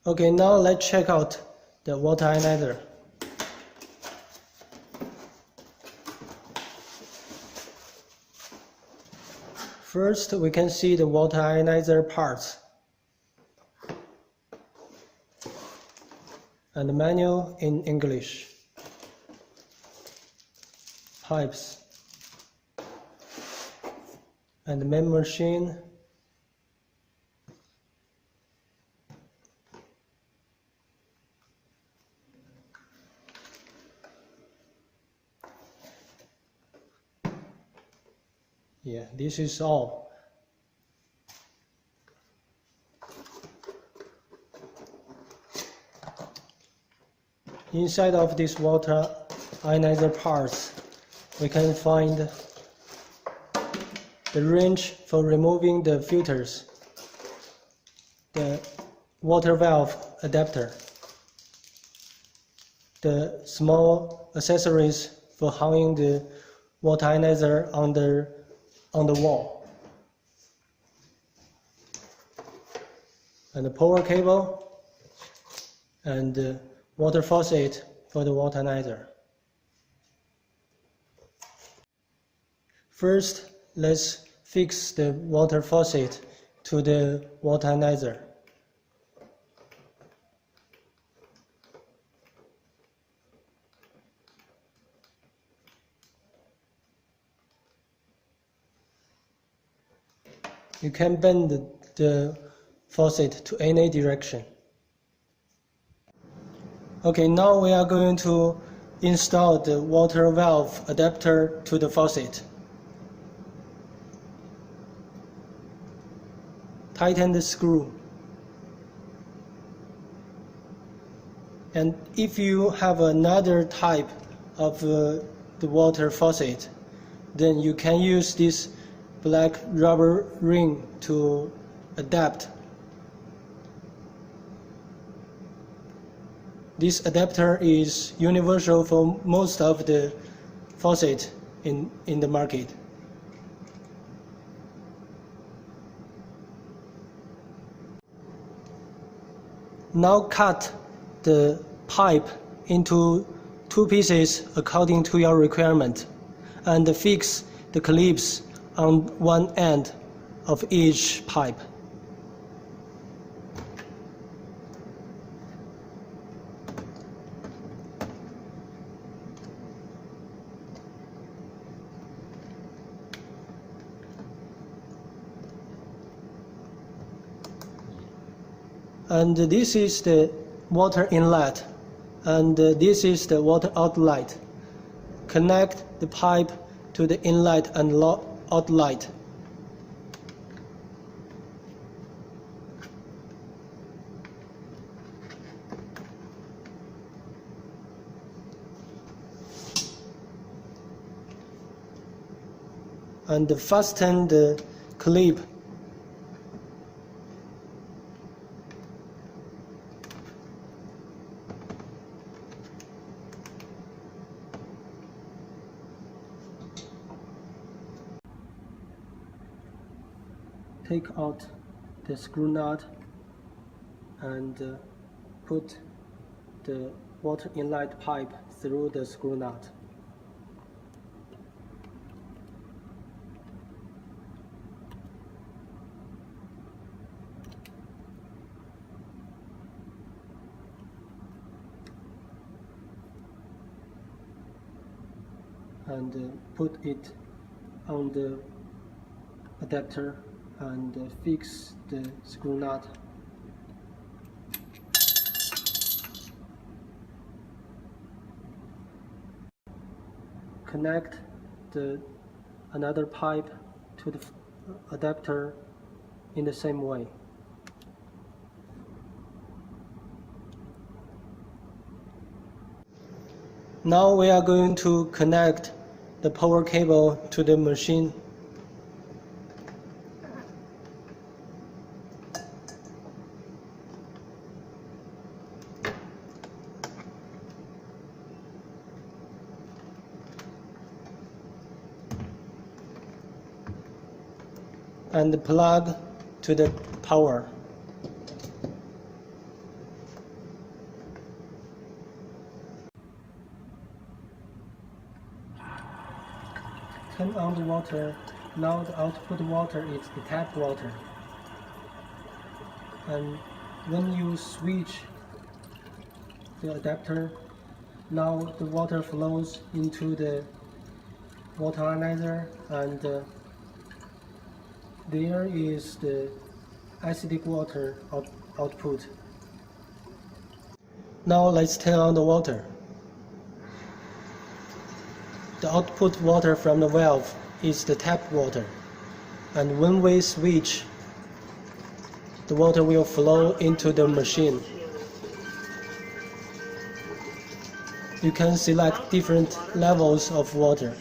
Okay, now let's check out the water ionizer. First, we can see the water ionizer parts and the manual in English. Pipes and the main machine. Yeah, this is all. Inside of this water ionizer parts, we can find the wrench for removing the filters, the water valve adapter, the small accessories for hanging the water ionizer on the wall, and the power cable, and the water faucet for the water ionizer. First, let's fix the water faucet to the water ionizer. You can bend the faucet to any direction. Okay, now we are going to install the water valve adapter to the faucet. Tighten the screw. And if you have another type of the water faucet, then you can use this black rubber ring to adapt. This adapter is universal for most of the faucets in the market. Now cut the pipe into 2 pieces according to your requirement, and fix the clips on one end of each pipe. And this is the water inlet, and this is the water outlet. Connect the pipe to the inlet and outlet. And fasten the clip. Take out the screw nut and put the water inlet pipe through the screw nut. And put it on the adapter and fix the screw nut. Connect another pipe to the adapter in the same way. Now we are going to connect the power cable to the machine. And plug to the power. turn on the water. Now the output water is the tap water. And when you switch the adapter, now the water flows into the water analyzer, and there is the acidic water output. Now let's turn on the water. The output water from the valve is the tap water, and when we switch, the water will flow into the machine. You can select different levels of water.